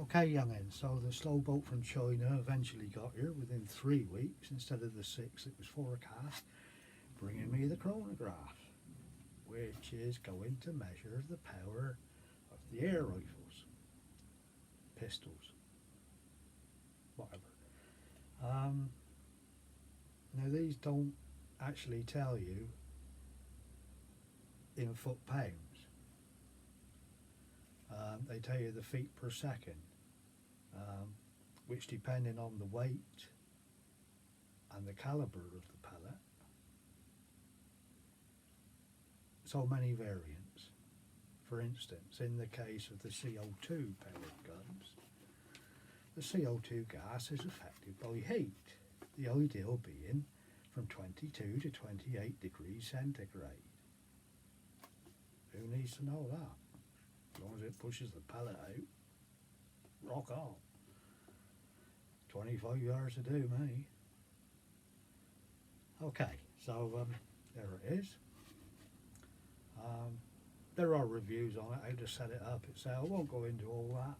Okay, young'un, so the slow boat from China eventually got here within 3 weeks instead of the 6 it was forecast, bringing me the chronograph, which is going to measure the power of the air rifles, pistols, whatever. Now these don't actually tell you in foot pounds. They tell you the feet per second, which depending on the weight and the caliber of the pellet, so many variants. For instance, in the case of the CO2 pellet guns, the CO2 gas is affected by heat, the ideal being from 22 to 28 degrees centigrade. Who needs to know that? As long as it pushes the pellet out, rock on. 25 yards to do, me. Okay, so there it is. There are reviews on it, how to set it up itself. I won't go into all that.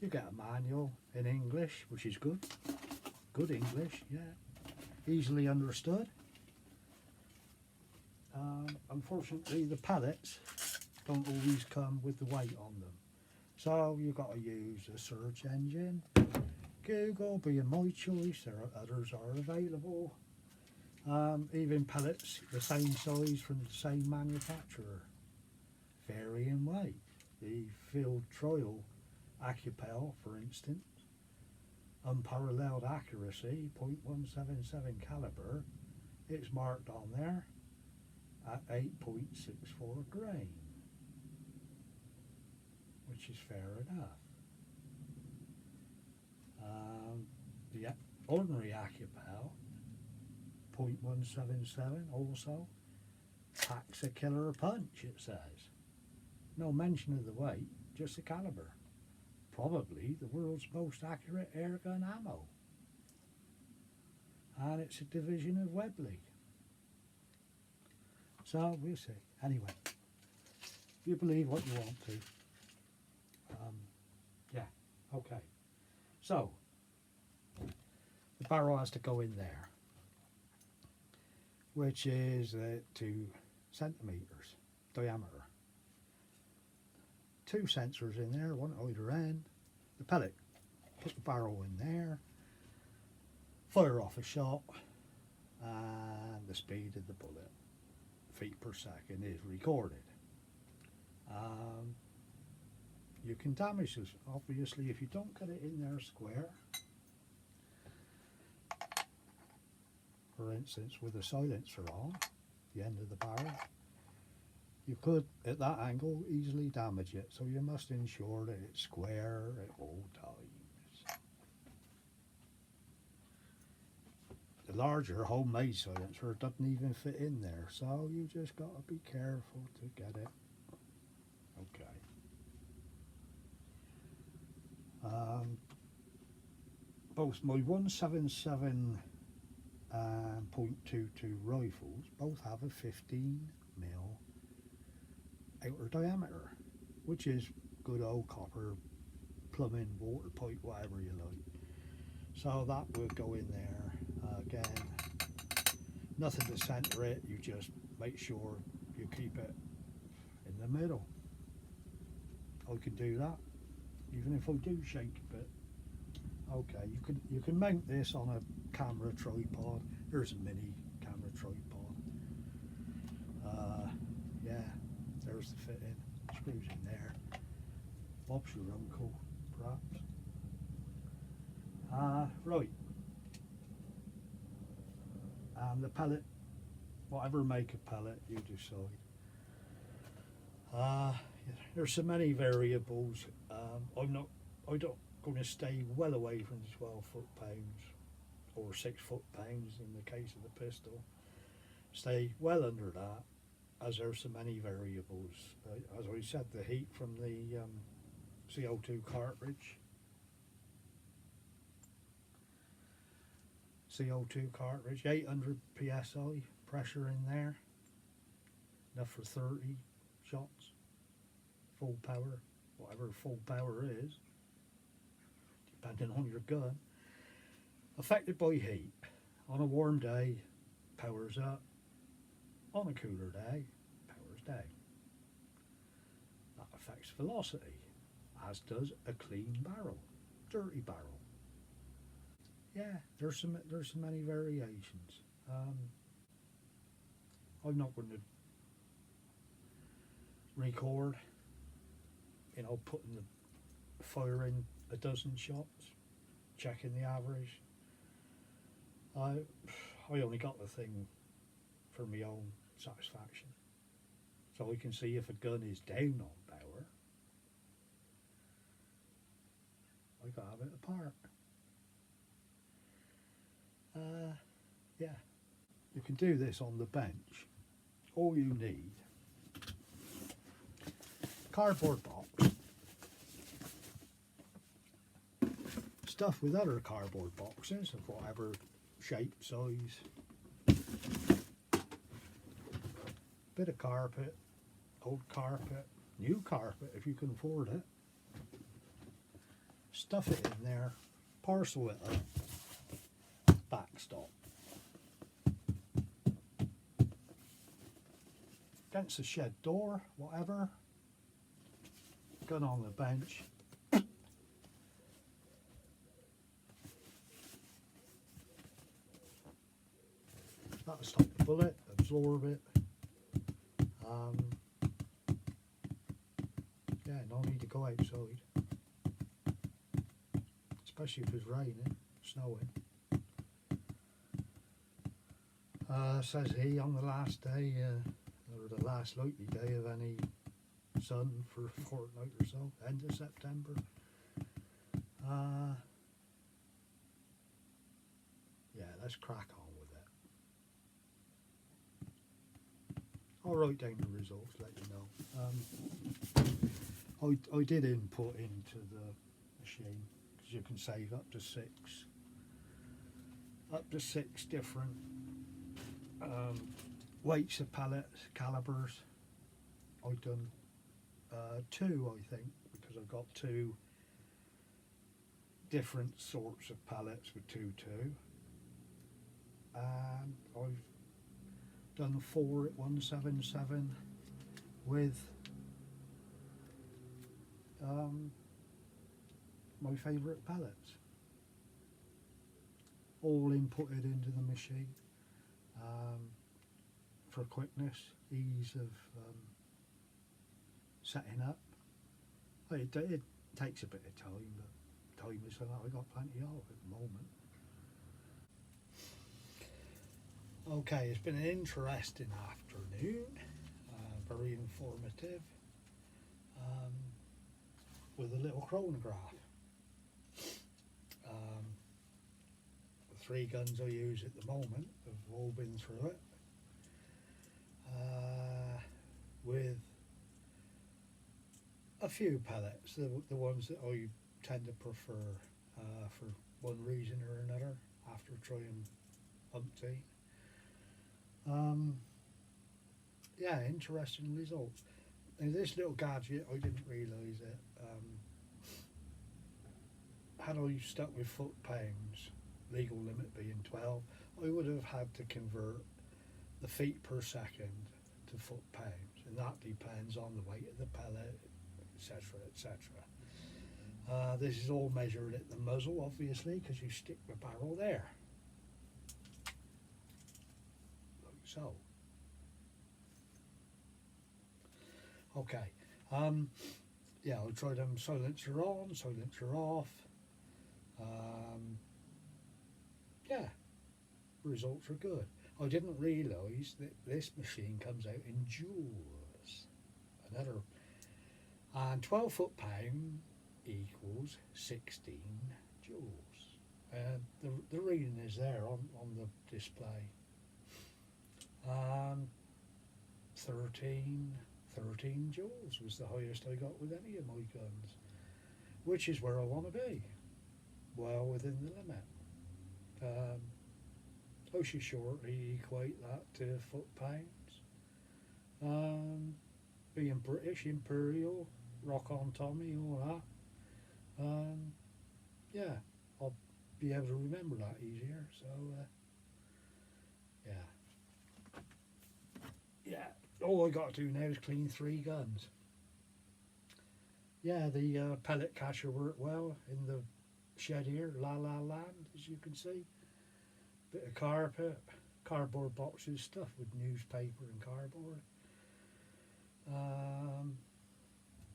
You get a manual in English, which is good. Good English, yeah. Easily understood. Unfortunately, the pellets don't always come with the weight on them. So you've got to use a search engine. Google being my choice, there are others are available. Even pellets the same size from the same manufacturer, vary in weight. The field trial Acupel, for instance, unparalleled accuracy, .177 caliber, it's marked on there at 8.64 grain, which is fair enough. The ordinary Acupel, .177 also, packs a killer punch, it says. No mention of the weight, just the caliber. Probably the world's most accurate airgun ammo. And it's a division of Webley. So we'll see. Anyway, you believe what you want to. Yeah, okay. So, the barrel has to go in there, which is 2 centimeters diameter. 2 sensors in there, one at either end. The pellet, put the barrel in there, fire off a shot, and the speed of the bullet, feet per second, is recorded. You can damage this, obviously, if you don't get it in there square. For instance, with a silencer on the end of the barrel, you could, at that angle, easily damage it, so you must ensure that it's square at all times. The larger homemade silencer doesn't even fit in there, so you just got to be careful to get it. Okay. Both my 177 and .22 rifles both have a 15mm outer diameter, which is good old copper plumbing, water pipe, whatever you like. So that will go in there. Again, nothing to center it, you just make sure you keep it in the middle. I can do that, even if I do shake a bit. Okay, you can mount this on a camera tripod. There's a mini camera tripod. Yeah, there's the fit in. Screws in there. Bob's your uncle, perhaps. Right. The pellet, whatever make of pellet you decide. There's so many variables. I don't going to stay well away from the 12 foot-pounds or 6 foot-pounds in the case of the pistol. Stay well under that, as there's so many variables. As I said, the heat from the CO2 cartridge. CO2 cartridge, 800 psi pressure in there, enough for 30 shots, full power whatever full power is, depending on your gun. Affected by heat. On a warm day, power's up. On a cooler day, power's down. That affects velocity, as does a clean barrel, dirty barrel. Yeah, there's so many variations. I'm not going to record, putting the fire in a dozen shots, checking the average. I only got the thing for my own satisfaction, so we can see if a gun is down on power. I got to have it apart. Yeah, you can do this on the bench. All you need, cardboard box, stuffed with other cardboard boxes of whatever shape, size, bit of carpet, old carpet, new carpet if you can afford it. Stuff it in there, parcel it up, backstop. Against the shed door, whatever, gun on the bench. That'll stop the bullet, absorb it. Yeah, no need to go outside, especially if it's raining, snowing. Says he on the last day, or the last likely day of any sun for a fortnight or so, end of September. Yeah, let's crack on with it. I'll write down the results, let you know. I did input into the machine, because you can save up to six different weights of pellets, calibers. I've done 2, I think, because I've got 2 different sorts of pellets with 2, and I've done 4 at 177 with my favourite pellets, all inputted into the machine for quickness, ease of setting up. It takes a bit of time, but time is something I've got plenty of at the moment. Okay, it's been an interesting afternoon, very informative, with a little chronograph. The 3 guns I use at the moment have all been through it, with a few pellets, the ones that I tend to prefer for one reason or another after trying umpteen. Yeah, interesting results. Now, this little gadget, I didn't realise it. Had I stuck with foot pounds, legal limit being 12, I would have had to convert the feet per second to foot pounds, and that depends on the weight of the pellet, etc., etc. This is all measured at the muzzle, obviously, because you stick the barrel there, like so. Okay, yeah, I'll try them silencer on, silencer off. Yeah, results are good. I didn't realise that this machine comes out in joules. And 12 foot-pound equals 16 joules. The reading is there on the display. 13 joules was the highest I got with any of my guns, which is where I want to be, well within the limit. I should shortly equate that to foot-pounds. Being British Imperial, Rock On Tommy, all that. Yeah, I'll be able to remember that easier. So yeah, yeah. All I got to do now is clean 3 guns. Yeah, the pellet catcher worked well in the shed here, La La Land, as you can see. Bit of carpet, cardboard boxes stuffed with newspaper and cardboard.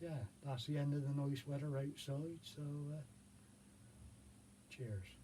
Yeah, that's the end of the nice weather outside, so cheers.